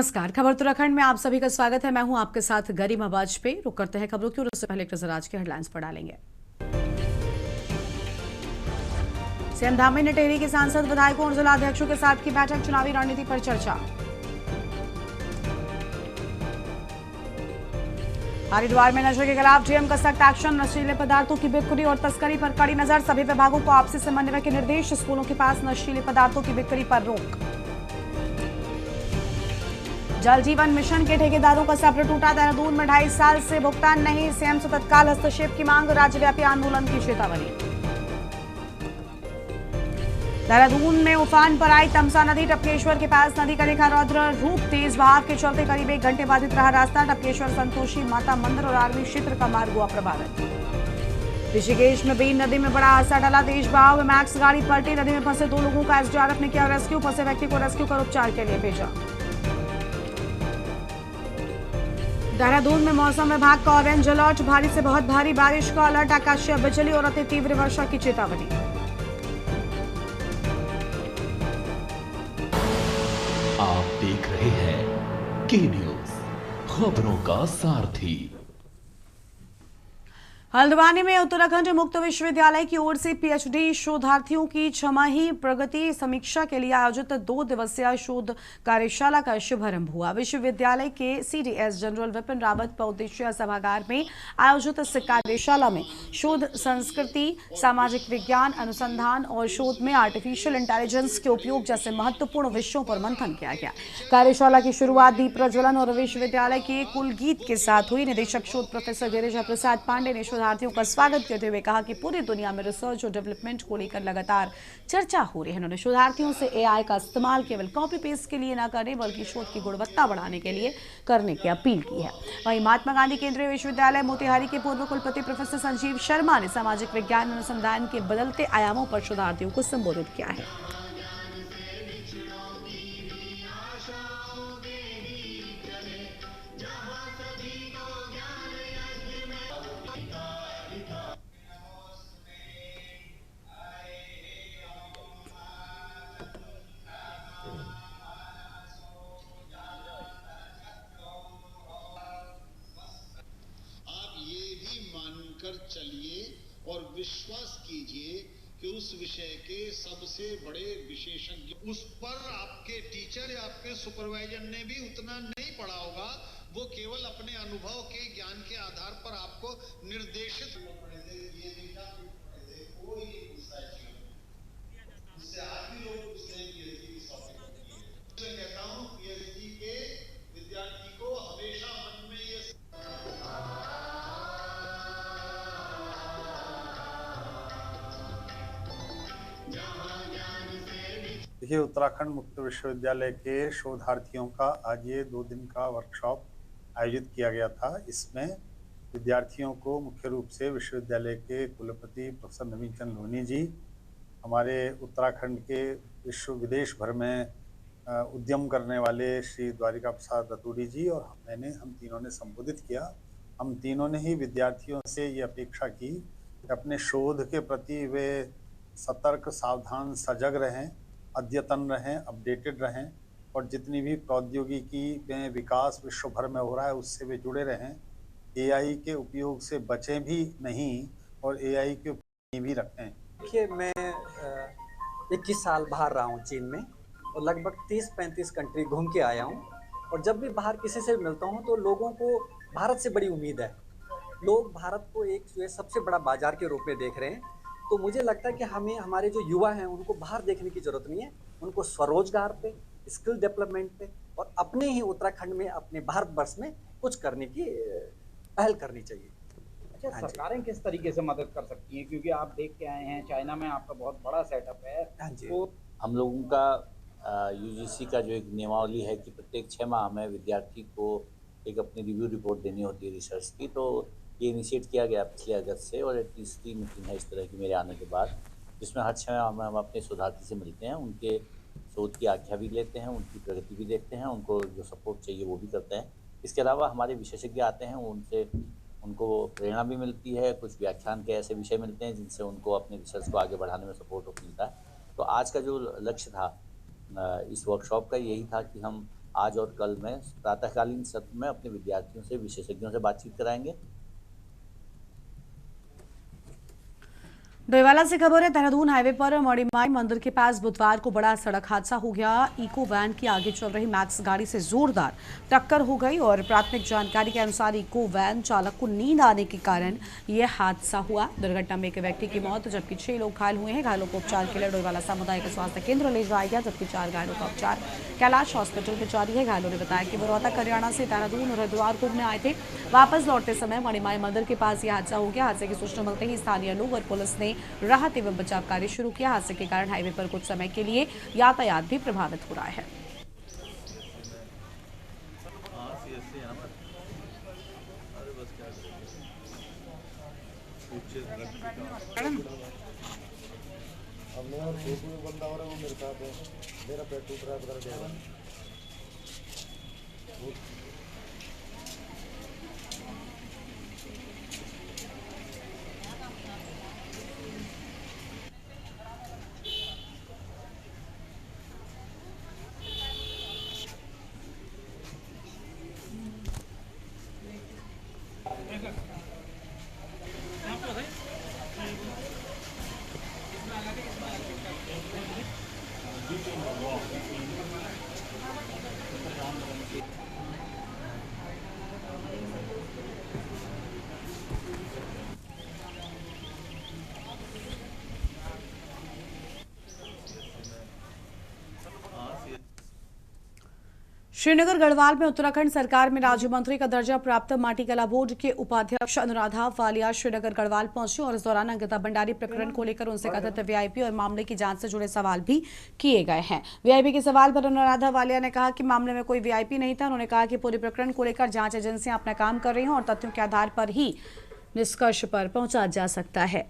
नमस्कार। खबर उत्तराखंड में आप सभी का स्वागत है। मैं हूं आपके साथ गरिमा वाजपेयी। रुक करते हैं खबरों की और उससे पहले एक नजर आज के हेडलाइंस पर डालेंगे। सीएम धामी ने टिहरी के सांसद, विधायकों और जिलाध्यक्षों के साथ की बैठक, चुनावी रणनीति पर चर्चा। हरिद्वार में नशे के खिलाफ डीएम का सख्त एक्शन, नशीले पदार्थों की बिक्री और तस्करी पर कड़ी नजर, सभी विभागों को आपसी समन्वय के निर्देश, स्कूलों के पास नशीले पदार्थों की बिक्री पर रोक। जल जीवन मिशन के ठेकेदारों का सब्र टूटा, देहरादून में 2.5 साल से भुगतान नहीं, सीएम से तत्काल हस्तक्षेप की मांग, राज्यव्यापी आंदोलन की चेतावनी। देहरादून में उफान पर आई तमसा नदी, टपकेश्वर के पास नदी का दिखा रौद्र रूप, तेज बहाव के चलते करीब 1 घंटे बाधित रहा रास्ता, टपकेश्वर संतोषी माता मंदिर और आर्मी क्षेत्र का मार्ग हुआ प्रभावित। ऋषिकेश में बीन नदी में बड़ा हादसा टला, तेज बहाव में मैक्स गाड़ी पलटी, नदी में फंसे 2 लोगों का एसडीआरएफ ने किया रेस्क्यू, फंसे व्यक्ति को रेस्क्यू कर उपचार के लिए भेजा। देहरादून में मौसम विभाग का ऑरेंज अलर्ट, भारी से बहुत भारी बारिश का अलर्ट, आकाशीय बिजली और अति तीव्र वर्षा की चेतावनी। आप देख रहे हैं के न्यूज, खबरों का सारथी। हल्द्वानी में उत्तराखंड मुक्त विश्वविद्यालय की ओर से पीएचडी शोधार्थियों की छमाही प्रगति समीक्षा के लिए आयोजित 2 दिवसीय शोध कार्यशाला का शुभारंभ हुआ। विश्वविद्यालय के सीडीएस जनरल विपिन रावत बहुउद्देशीय सभागार में आयोजित इस कार्यशाला में शोध संस्कृति, सामाजिक विज्ञान, अनुसंधान और शोध में आर्टिफिशियल इंटेलिजेंस के उपयोग जैसे महत्वपूर्ण विषयों पर मंथन किया गया। कार्यशाला की शुरुआत दीप प्रज्वलन और विश्वविद्यालय के कुलगीत के साथ हुई। निदेशक शोध प्रोफेसर गिरिजा प्रसाद पांडे ने शोधार्थियों का स्वागत करते हुए कहा कि पूरी दुनिया में रिसर्च और डेवलपमेंट को लेकर लगातार चर्चा हो रही है। उन्होंने शोधार्थियों से एआई का इस्तेमाल केवल कॉपी पेस्ट के लिए न करें बल्कि शोध की गुणवत्ता बढ़ाने के लिए करने की अपील की है। वहीं महात्मा गांधी केंद्रीय विश्वविद्यालय मोतिहारी के पूर्व कुलपति प्रोफेसर संजीव शर्मा ने सामाजिक विज्ञान अनुसंधान के बदलते आयामों पर शोधार्थियों को संबोधित किया है। कर चलिए और विश्वास कीजिए कि उस विषय के सबसे बड़े विशेषज्ञ, उस पर आपके टीचर या आपके सुपरवाइजर ने भी उतना नहीं पढ़ा होगा, वो केवल अपने अनुभव के ज्ञान के आधार पर आपको निर्देशित कहता हूँ पीएचडी के विद्यार्थी को हमेशा मन में ये देखिए, उत्तराखंड मुक्त विश्वविद्यालय के शोधार्थियों का आज ये 2 दिन का वर्कशॉप आयोजित किया गया था। इसमें विद्यार्थियों को मुख्य रूप से विश्वविद्यालय के कुलपति प्रोफेसर नवीन चंद लोहनी जी, हमारे उत्तराखंड के विश्व विदेश भर में उद्यम करने वाले श्री द्वारिका प्रसाद रतूड़ी जी और हम तीनों ने संबोधित किया। हम तीनों ने ही विद्यार्थियों से ये अपेक्षा की कि अपने शोध के प्रति वे सतर्क, सावधान, सजग रहें, अद्यतन रहें, अपडेटेड रहें और जितनी भी प्रौद्योगिकी में विकास विश्व भर में हो रहा है उससे वे जुड़े रहें। एआई के उपयोग से बचें भी नहीं और एआई के उपयोग भी रखें। देखिए, मैं 21 साल बाहर रहा हूँ चीन में और लगभग 30-35 कंट्री घूम के आया हूँ। और जब भी बाहर किसी से मिलता हूँ तो लोगों को भारत से बड़ी उम्मीद है। लोग भारत को एक जो है सबसे बड़ा बाजार के रूप में देख रहे हैं। तो मुझे लगता है कि हमें, हमारे जो युवा हैं, उनको बाहर देखने की जरूरत नहीं है। उनको स्वरोजगार पे, स्किल डेवलपमेंट पे और अपने ही उत्तराखंड में, अपने भारतवर्ष में कुछ करने की पहल करनी चाहिए। अच्छा, सरकारें किस तरीके से मदद कर सकती हैं, क्योंकि आप देख के आए हैं चाइना में आपका बहुत बड़ा सेटअप है। तो हम लोगों का यूजीसी का जो एक नियमावली है कि प्रत्येक 6 माह में विद्यार्थी को एक अपनी रिव्यू रिपोर्ट देनी होती है रिसर्च की, तो ये इनिशिएट किया गया पिछले अगस्त से और तीसरी मीटिंग है इस तरह की मेरे आने के बाद, जिसमें हर 6 माह में हम अपने शोधार्थी से मिलते हैं, उनके शोध की आख्या भी लेते हैं, उनकी प्रगति भी देखते हैं, उनको जो सपोर्ट चाहिए वो भी करते हैं। इसके अलावा हमारे विशेषज्ञ आते हैं, उनको प्रेरणा भी मिलती है। कुछ व्याख्यान के ऐसे विषय मिलते हैं जिनसे उनको अपने रिसर्च को आगे बढ़ाने में सपोर्ट मिलता है। तो आज का जो लक्ष्य था इस वर्कशॉप का यही था कि हम आज और कल में प्रातःकालीन सत्र में अपने विद्यार्थियों से, विशेषज्ञों से बातचीत कराएंगे। डोईवाला से खबर है, देहरादून हाईवे पर मणिमाई मंदिर के पास बुधवार को बड़ा सड़क हादसा हो गया। इको वैन की आगे चल रही मैक्स गाड़ी से जोरदार टक्कर हो गई और प्राथमिक जानकारी के अनुसार इको वैन चालक को नींद आने के कारण यह हादसा हुआ। दुर्घटना में एक व्यक्ति की मौत जबकि 6 लोग घायल हुए हैं। घायलों को उपचार के लिए डोईवाला सामुदायिक स्वास्थ्य केंद्र ले जाया गया, जबकि 4 घायलों का उपचार कैलाश हॉस्पिटल में जारी है। घायलों ने बताया कि वो रोहतक हरियाणा से देहरादून और हरिद्वार घूमने आए थे। वापस लौटते समय मणिमाई मंदिर के पास यह हादसा हो गया। हादसे की सूचना मिलते ही स्थानीय लोग और पुलिस ने राहत एवं बचाव कार्य शुरू किया। हादसे के कारण हाईवे पर कुछ समय के लिए यातायात भी प्रभावित हो रहा है। श्रीनगर गढ़वाल में उत्तराखंड सरकार में राज्य मंत्री का दर्जा प्राप्त माटी कला बोर्ड के उपाध्यक्ष अनुराधा वालिया श्रीनगर गढ़वाल पहुंची और इस दौरान अंकिता भंडारी प्रकरण को लेकर उनसे कथित वीआईपी और मामले की जांच से जुड़े सवाल भी किए गए हैं। वीआईपी के सवाल पर अनुराधा वालिया ने कहा कि मामले में कोई वीआईपी नहीं था। उन्होंने कहा कि पूरे प्रकरण को लेकर जांच एजेंसियां अपना काम कर रही हैं और तथ्यों के आधार पर ही निष्कर्ष पर पहुंचा जा सकता है।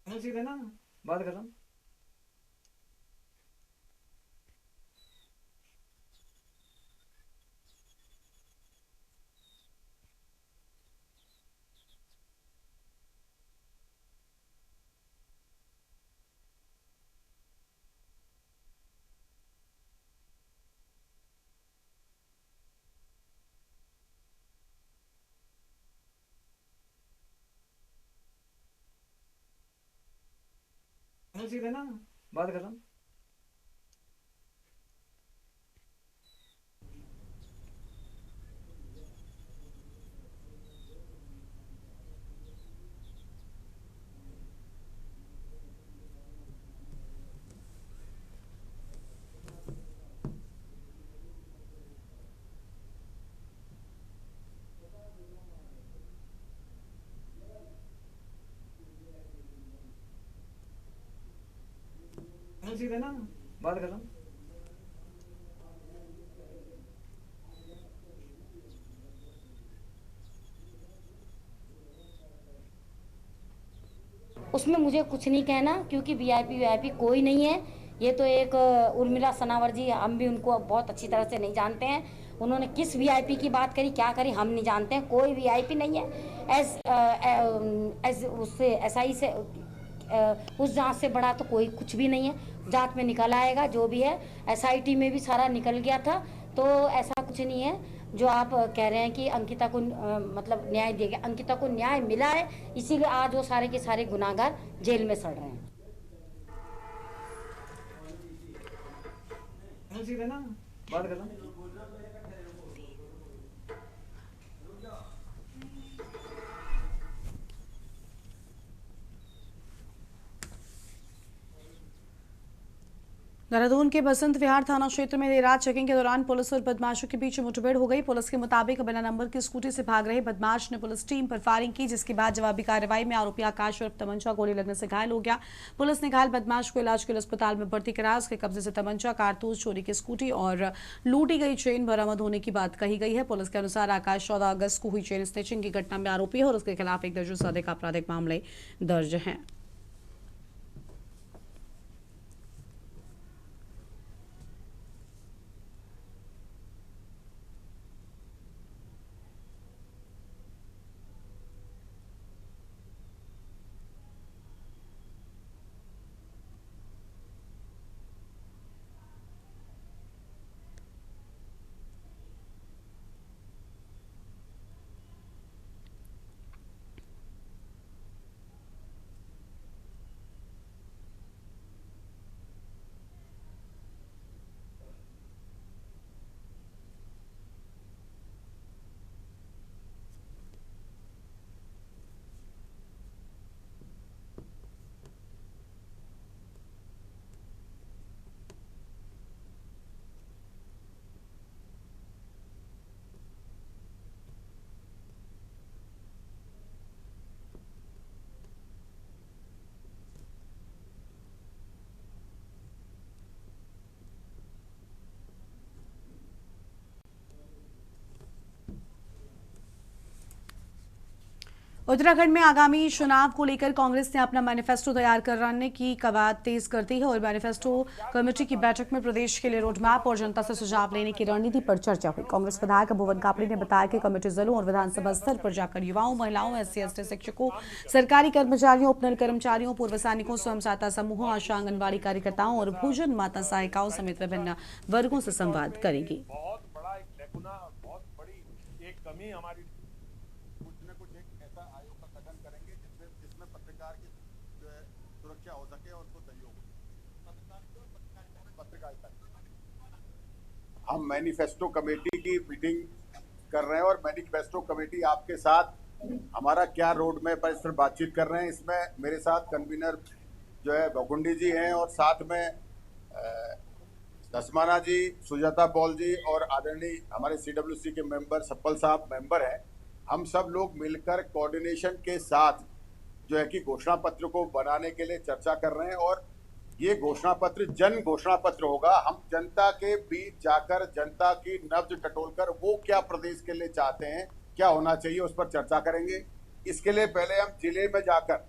सीधे ना बात कर रहा हूँ। सीधे ना बात कर रहा हूँ। सीधे ना बात कर रहा हूँ। उसमें मुझे कुछ नहीं कहना क्योंकि वीआईपी कोई नहीं है। ये तो एक उर्मिला सनावर जी, हम भी उनको बहुत अच्छी तरह से नहीं जानते हैं। उन्होंने किस वीआईपी की बात करी, क्या करी, हम नहीं जानते हैं। कोई वीआईपी नहीं है। एज उससे एसआई से उस जांच से बड़ा तो कोई कुछ भी नहीं है। जांच में निकल आएगा जो भी है। एसआईटी में भी सारा निकल गया था, तो ऐसा कुछ नहीं है जो आप कह रहे हैं कि अंकिता को मतलब न्याय दिया गया। अंकिता को न्याय मिला है, इसीलिए आज वो सारे के सारे गुनाहगार जेल में सड़ रहे हैं। सीधे ना बात कर रहा हूँ। देहरादून के बसंत विहार थाना क्षेत्र में देर रात चेकिंग के दौरान पुलिस और बदमाशों के बीच मुठभेड़ हो गई। पुलिस के मुताबिक बिना नंबर की स्कूटी से भाग रहे बदमाश ने पुलिस टीम पर फायरिंग की, जिसके बाद जवाबी कार्रवाई में आरोपी आकाश और तमंचा गोली लगने से घायल हो गया। पुलिस ने घायल बदमाश को इलाज के लिए अस्पताल में भर्ती कराया। उसके कब्जे से तमंचा, कारतूस, चोरी की स्कूटी और लूटी गई चेन बरामद होने की बात कही गई है। पुलिस के अनुसार आकाश 14 अगस्त को हुई चेन स्नैचिंग की घटना में आरोपी है और उसके खिलाफ 1 दर्जन से अधिक आपराधिक मामले दर्ज हैं। उत्तराखंड में आगामी चुनाव को लेकर कांग्रेस ने अपना मैनिफेस्टो तैयार करने की कवायद तेज कर दी है और मैनिफेस्टो कमेटी की बैठक में प्रदेश के लिए रोड मैप और जनता से सुझाव लेने की रणनीति पर चर्चा हुई। कांग्रेस विधायक भुवन कापड़ी ने बताया कि कमेटी जिलों और विधानसभा स्तर पर जाकर युवाओं, महिलाओं, SC/ST शिक्षकों, सरकारी कर्मचारियों, उपनल कर्मचारियों, पूर्व सैनिकों, स्वयं सहायता समूहों, आशा आंगनबाड़ी कार्यकर्ताओं और भोजन माता सहायिकाओं समेत विभिन्न वर्गों से संवाद करेगी। बहुत बड़ा एक लेकुना, बहुत बड़ी एक कमी हमारी, कुछ न कुछ एक ऐसा आयोग का गठन करेंगे जिसमें पत्रकार की जो है सुरक्षा हो सके और उसको सहयोग हो। पत्रकारिता हम मैनिफेस्टो कमेटी की मीटिंग कर रहे हैं और मैनिफेस्टो कमेटी आपके साथ हमारा क्या रोड मैप है इस पर बातचीत कर रहे हैं। इसमें मेरे साथ कन्वीनर जो है भकुंडी जी हैं और साथ में दसमाना जी, सुजाता पॉल जी और आदरणीय हमारे CWC के मेंबर सप्पल साहब मेंबर हैं। हम सब लोग मिलकर कोऑर्डिनेशन के साथ जो है कि घोषणा पत्र को बनाने के लिए चर्चा कर रहे हैं और ये घोषणा पत्र जन घोषणा पत्र होगा। हम जनता के बीच जाकर जनता की नब्ज टटोलकर वो क्या प्रदेश के लिए चाहते हैं, क्या होना चाहिए, उस पर चर्चा करेंगे। इसके लिए पहले हम जिले में जाकर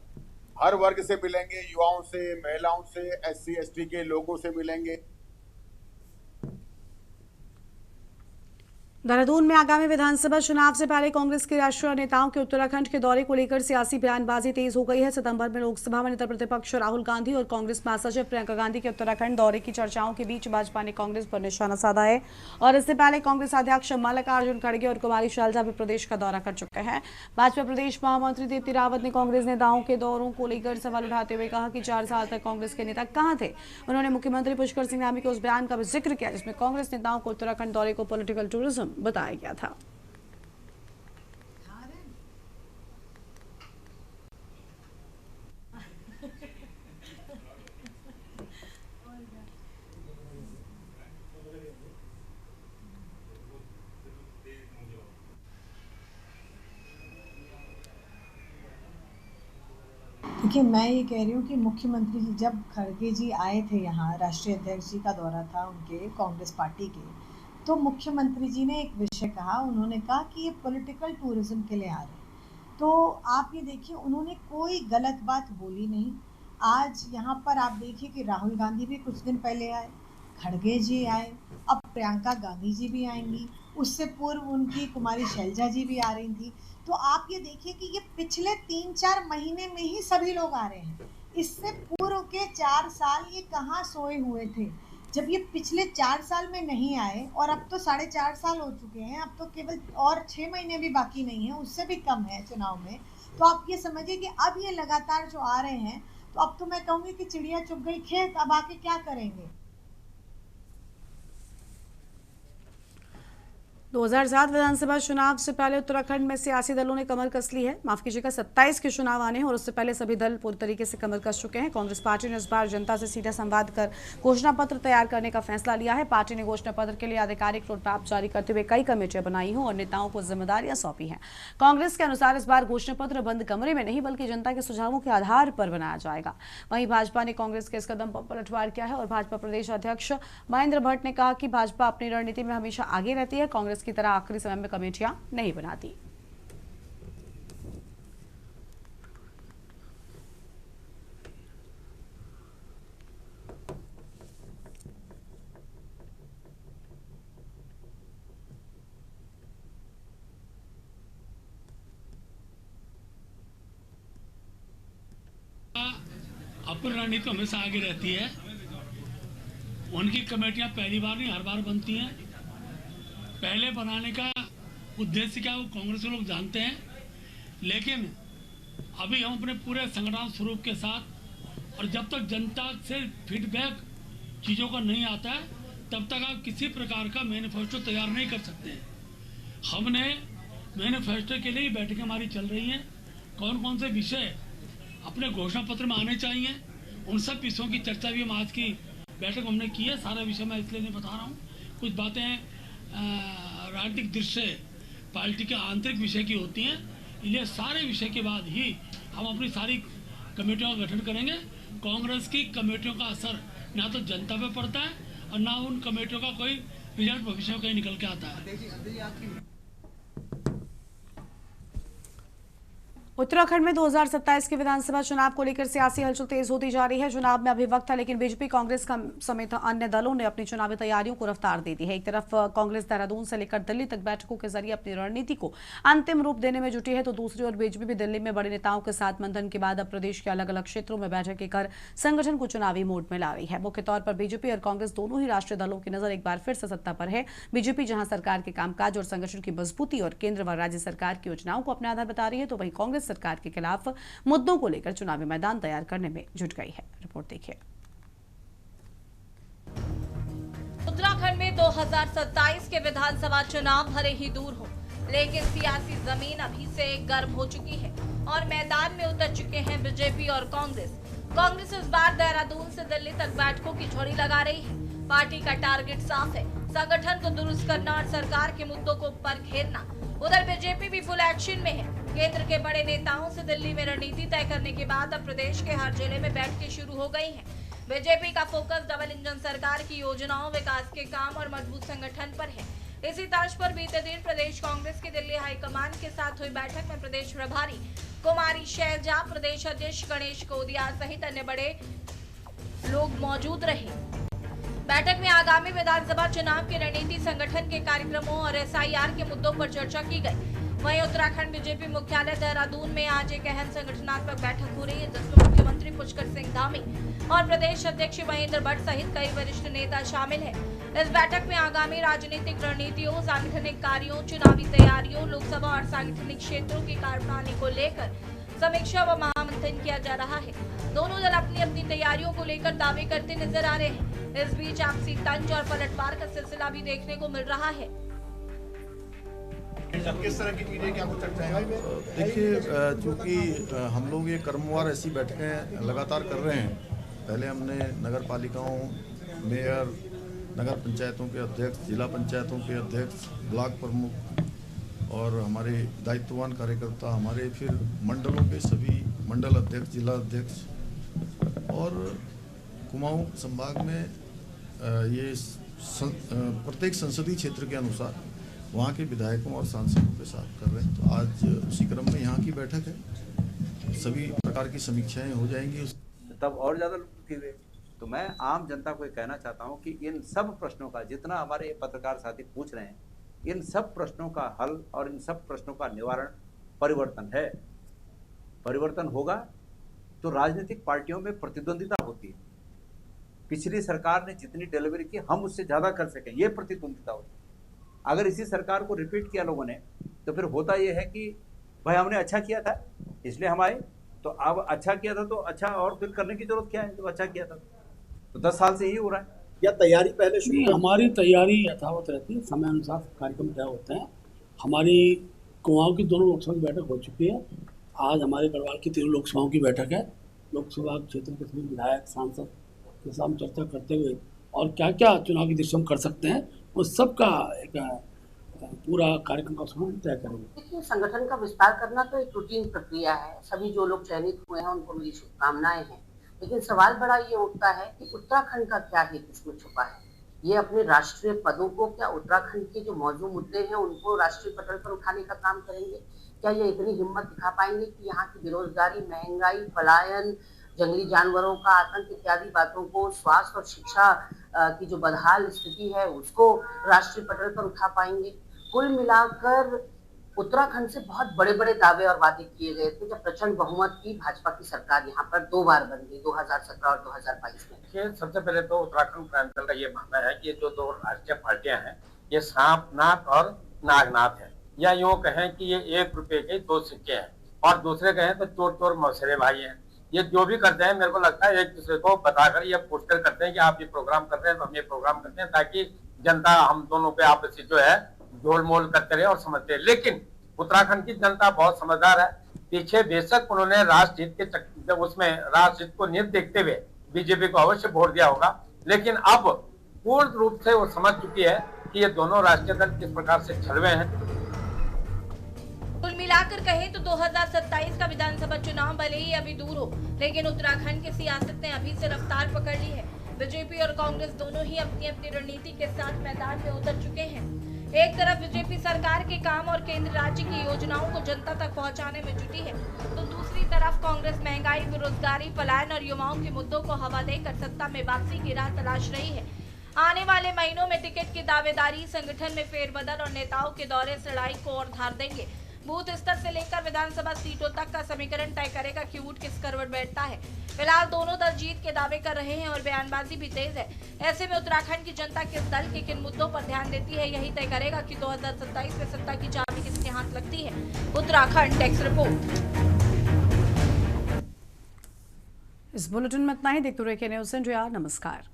हर वर्ग से मिलेंगे, युवाओं से, महिलाओं से, SC/ST के लोगों से मिलेंगे। देहरादून में आगामी विधानसभा चुनाव से पहले कांग्रेस के राष्ट्रीय नेताओं के उत्तराखंड के दौरे को लेकर सियासी बयानबाजी तेज हो गई है। सितंबर में लोकसभा में नेता प्रतिपक्ष राहुल गांधी और कांग्रेस महासचिव प्रियंका गांधी के उत्तराखंड दौरे की चर्चाओं के बीच भाजपा ने कांग्रेस पर निशाना साधा है और इससे पहले कांग्रेस अध्यक्ष मल्लिकार्जुन खड़गे और कुमारी शैलजा भी प्रदेश का दौरा कर चुके हैं। भाजपा प्रदेश महामंत्री दीप्ति रावत ने कांग्रेस नेताओं के दौरों को लेकर सवाल उठाते हुए कहा कि 4 साल तक कांग्रेस के नेता कहां थे। उन्होंने मुख्यमंत्री पुष्कर सिंह धामी के उस बयान का भी जिक्र किया जिसमें कांग्रेस नेताओं को उत्तराखंड दौरे को पॉलिटिकल टूरिज्म बताया गया था। देखिए, मैं ये कह रही हूँ कि मुख्यमंत्री जी जब खड़गे जी आए थे यहाँ, राष्ट्रीय अध्यक्ष जी का दौरा था उनके कांग्रेस पार्टी के, तो मुख्यमंत्री जी ने एक विषय कहा। उन्होंने कहा कि ये पॉलिटिकल टूरिज्म के लिए आ रहे हैं। तो आप ये देखिए, उन्होंने कोई गलत बात बोली नहीं। आज यहाँ पर आप देखिए कि राहुल गांधी भी कुछ दिन पहले आए, खड़गे जी आए, अब प्रियंका गांधी जी भी आएंगी, उससे पूर्व उनकी कुमारी शैलजा जी भी आ रही थी। तो आप ये देखिए कि ये पिछले 3-4 महीने में ही सभी लोग आ रहे हैं। इससे पूर्व के 4 साल ये कहाँ सोए हुए थे, जब ये पिछले 4 साल में नहीं आए और अब तो 4.5 साल हो चुके हैं। अब तो केवल और 6 महीने भी बाकी नहीं है, उससे भी कम है चुनाव में। तो आप ये समझिए कि अब ये लगातार जो आ रहे हैं, तो अब तो मैं कहूँगी कि चिड़िया चुग गई खेत, अब आके क्या करेंगे। 2007 विधानसभा चुनाव से पहले उत्तराखंड में सियासी दलों ने कमर कस ली है। माफ कीजिएगा, 27 के चुनाव आने हैं और उससे पहले सभी दल पूरी तरीके से कमर कस चुके हैं। कांग्रेस पार्टी ने इस बार जनता से सीधा संवाद कर घोषणा पत्र तैयार करने का फैसला लिया है। पार्टी ने घोषणा पत्र के लिए आधिकारिक रोड मैप जारी करते हुए कई कमेटियां बनाई हैं और नेताओं को जिम्मेदारियां सौंपी हैं। कांग्रेस के अनुसार इस बार घोषणा पत्र बंद कमरे में नहीं बल्कि जनता के सुझावों के आधार पर बनाया जाएगा। वहीं भाजपा ने कांग्रेस के इस कदम पर पलटवार किया है और भाजपा प्रदेश अध्यक्ष महेंद्र भट्ट ने कहा कि भाजपा अपनी रणनीति में हमेशा आगे रहती है, कांग्रेस की तरह आखिरी समय में कमेटियां नहीं बनाती। अपनी रणनीति हमेशा आगे रहती है। उनकी कमेटियां पहली बार नहीं, हर बार बनती हैं। पहले बनाने का उद्देश्य क्या वो कांग्रेस के लोग जानते हैं, लेकिन अभी हम अपने पूरे संगठन स्वरूप के साथ और जब तक जनता से फीडबैक चीज़ों का नहीं आता है तब तक आप किसी प्रकार का मैनिफेस्टो तैयार नहीं कर सकते। हमने मैनिफेस्टो के लिए ही बैठकें हमारी चल रही हैं। कौन कौन से विषय अपने घोषणा पत्र में आने चाहिए, उन सब विषयों की चर्चा भी हम आज की बैठक हमने की है। सारा विषय मैं इसलिए नहीं बता रहा हूँ, कुछ बातें राजनीतिक दृष्टि से पार्टी के आंतरिक विषय की होती हैं, इसलिए सारे विषय के बाद ही हम अपनी सारी कमेटियों का गठन करेंगे। कांग्रेस की कमेटियों का असर ना तो जनता पे पड़ता है और ना उन कमेटियों का कोई रिजल्ट भविष्य में कहीं निकल के आता है। उत्तराखंड में 2027 के विधानसभा चुनाव को लेकर सियासी हलचल तेज होती जा रही है। चुनाव में अभी वक्त है, लेकिन बीजेपी, कांग्रेस समेत अन्य दलों ने अपनी चुनावी तैयारियों को रफ्तार दे दी है। एक तरफ कांग्रेस देहरादून से लेकर दिल्ली तक बैठकों के जरिए अपनी रणनीति को अंतिम रूप देने में जुटी है, तो दूसरी ओर बीजेपी भी दिल्ली में बड़े नेताओं के साथ मंथन के बाद अब प्रदेश के अलग अलग क्षेत्रों में बैठकें कर संगठन को चुनावी मोड में ला रही है। मुख्य तौर पर बीजेपी और कांग्रेस दोनों ही राष्ट्रीय दलों की नजर एक बार फिर से सत्ता पर है। बीजेपी जहां सरकार के कामकाज और संगठन की मजबूती और केंद्र व राज्य सरकार की योजनाओं को अपने आधार बता रही है, तो वहीं कांग्रेस सरकार के खिलाफ मुद्दों को लेकर चुनावी मैदान तैयार करने में जुट गई है। रिपोर्ट देखिए। उत्तराखंड में 2027 के विधानसभा चुनाव भले ही दूर हो, लेकिन सियासी जमीन अभी से गर्म हो चुकी है और मैदान में उतर चुके हैं बीजेपी और कांग्रेस। कांग्रेस इस बार देहरादून से दिल्ली तक बैठकों की झोली लगा रही है। पार्टी का टारगेट साफ है, संगठन को दुरुस्त करना और सरकार के मुद्दों को पर घेरना। उधर बीजेपी भी फुल एक्शन में है। केंद्र के बड़े नेताओं से दिल्ली में रणनीति तय करने के बाद अब प्रदेश के हर जिले में बैठकें शुरू हो गई हैं। बीजेपी का फोकस डबल इंजन सरकार की योजनाओं, विकास के काम और मजबूत संगठन पर है। इसी तर्ज पर बीते दिन प्रदेश कांग्रेस की दिल्ली हाईकमान के साथ हुई बैठक में प्रदेश प्रभारी कुमारी शैलजा, प्रदेश अध्यक्ष गणेश कोदिया सहित अन्य बड़े लोग मौजूद रहे। बैठक में आगामी विधानसभा चुनाव की रणनीति, संगठन के कार्यक्रमों और SIR के मुद्दों पर चर्चा की गई। वहीं उत्तराखंड बीजेपी मुख्यालय देहरादून में आज एक अहम संगठनात्मक बैठक हो रही है, जिसमें मुख्यमंत्री पुष्कर सिंह धामी और प्रदेश अध्यक्ष महेंद्र भट्ट सहित कई वरिष्ठ नेता शामिल हैं। इस बैठक में आगामी राजनीतिक रणनीतियों, सांगठनिक कार्यों, चुनावी तैयारियों, लोकसभा और सांगठनिक क्षेत्रों की कार्यप्रणाली को लेकर समीक्षा व महामंथन किया जा रहा है। दोनों दल अपनी अपनी तैयारियों को लेकर दावे करते नजर आ रहे हैं। इस बीच आपसी तंज और पलटवार का सिलसिला भी देखने को मिल रहा है। किस तरह की मीडिया क्या कुछ चर्चा है? देखिए, चूंकि हम लोग ये क्रमवार ऐसी बैठकें लगातार कर रहे हैं। पहले हमने नगर पालिकाओं, मेयर, नगर पंचायतों के अध्यक्ष, जिला पंचायतों के अध्यक्ष, ब्लॉक प्रमुख और हमारे दायित्ववान कार्यकर्ता, हमारे फिर मंडलों के सभी मंडल अध्यक्ष, जिला अध्यक्ष और कुमाऊं संभाग में ये प्रत्येक संसदीय क्षेत्र के अनुसार वहाँ के विधायकों और सांसदों के साथ कर रहे हैं। तो आज उसी क्रम में यहाँ की बैठक है, सभी प्रकार की समीक्षाएं हो जाएंगी। तब और ज़्यादा लोग हुए। तो मैं आम जनता को कहना चाहता हूँ कि इन सब प्रश्नों का, जितना हमारे पत्रकार साथी पूछ रहे हैं, इन सब प्रश्नों का हल और इन सब प्रश्नों का निवारण परिवर्तन है। परिवर्तन होगा तो राजनीतिक पार्टियों में प्रतिद्वंदिता होती है। पिछली सरकार ने जितनी डिलीवरी की, हम उससे ज़्यादा कर सकें, ये प्रतिद्वंदिता होती है। अगर इसी सरकार को रिपीट किया लोगों ने, तो फिर होता ये है कि भाई हमने अच्छा किया था इसलिए हम आए, तो अब अच्छा किया था तो अच्छा और फिर करने की जरूरत क्या है? जब अच्छा किया था तो 10 साल से ही हो रहा है। या तैयारी पहले शुरू? हमारी तैयारी यथावत रहती है, समय अनुसार कार्यक्रम तय होते हैं। हमारी कुमाऊं की दोनों लोकसभा की बैठक हो चुकी है। आज हमारे गढ़वाल की 3 लोकसभाओं की बैठक है। लोकसभा क्षेत्र के सभी विधायक, सांसद के साथ चर्चा करते हुए और क्या क्या चुनाव की दिशा में कर सकते हैं, उस सब का एक पूरा कार्यक्रम का समय तय करेंगे। देखिए, संगठन का विस्तार करना तो एक रूटीन प्रक्रिया है। सभी जो लोग चयनित हुए हैं उनको मेरी शुभकामनाएं हैं। लेकिन सवाल बड़ा ये उठता है कि उत्तराखंड का क्या हित इसमें छुपा है। ये अपने राष्ट्रीय पदों को, क्या उत्तराखंड के जो मौजूद मुद्दे हैं उनको राष्ट्रीय पटल पर उठाने का काम करेंगे? क्या ये इतनी हिम्मत दिखा पाएंगे कि यहाँ की बेरोजगारी, महंगाई, पलायन, जंगली जानवरों का आतंक इत्यादि बातों को, स्वास्थ्य और शिक्षा की जो बदहाल स्थिति है उसको राष्ट्रीय पटल पर उठा पाएंगे? कुल मिलाकर उत्तराखंड से बहुत बड़े बड़े दावे और वादे किए गए थे जब प्रचंड बहुमत की भाजपा की सरकार यहाँ पर 2 बार बन गई, 2017 और 2022 में। सबसे पहले तो उत्तराखंड प्रांत का ये मानना है कि जो 2 राष्ट्रीय पार्टियां हैं ये सांपनाथ और नागनाथ है, या यूँ कहें कि ये 1 रुपए के 2 सिक्के हैं, और दूसरे कहें तो चोर चोर मौसरे भाई हैं। ये जो भी करते हैं मेरे को लगता है एक दूसरे को बताकर ये पोस्टर करते हैं कि आप ये प्रोग्राम करते हैं तो हम ये प्रोग्राम करते हैं, ताकि जनता हम दोनों पे आपस में जो है झोल मोल करते रहे और समझते रहे। लेकिन उत्तराखंड की जनता बहुत समझदार है। पीछे बेशक उन्होंने राष्ट्रहित के उसमें राष्ट्रहित को नीत देखते हुए बीजेपी को अवश्य वोट दिया होगा, लेकिन अब पूर्ण रूप से वो समझ चुकी है कि ये दोनों राष्ट्रीय दल किस प्रकार से छलवे हैं। कुल मिलाकर कहें तो 2027 का विधानसभा चुनाव भले ही अभी दूर हो, लेकिन उत्तराखंड की सियासत ने अभी से रफ्तार पकड़ ली है। बीजेपी और कांग्रेस दोनों ही अपनी अपनी रणनीति के साथ मैदान में उतर चुके हैं। एक तरफ बीजेपी सरकार के काम और केंद्र राज्य की योजनाओं को जनता तक पहुंचाने में जुटी है, तो दूसरी तरफ कांग्रेस महंगाई, बेरोजगारी, पलायन और युवाओं के मुद्दों को हवा देकर सत्ता में वापसी की राह तलाश रही है। आने वाले महीनों में टिकट की दावेदारी, संगठन में फेरबदल और नेताओं के दौरे लड़ाई को और धार देंगे। बूथ स्तर से लेकर विधानसभा सीटों तक का समीकरण तय करेगा कि ऊंट किस करवट बैठता है। फिलहाल दोनों दल जीत के दावे कर रहे हैं और बयानबाजी भी तेज है। ऐसे में उत्तराखंड की जनता किस दल के किन मुद्दों पर ध्यान देती है, यही तय करेगा कि 2027 में सत्ता की चाबी किसके हाथ लगती है। Uttarakhand desk report. इस बुलेटिन में इतना ही। देखते रहिए के न्यूज़ इंडिया। नमस्कार।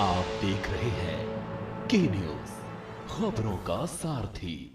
आप देख रहे हैं के न्यूज़, खबरों का सारथी।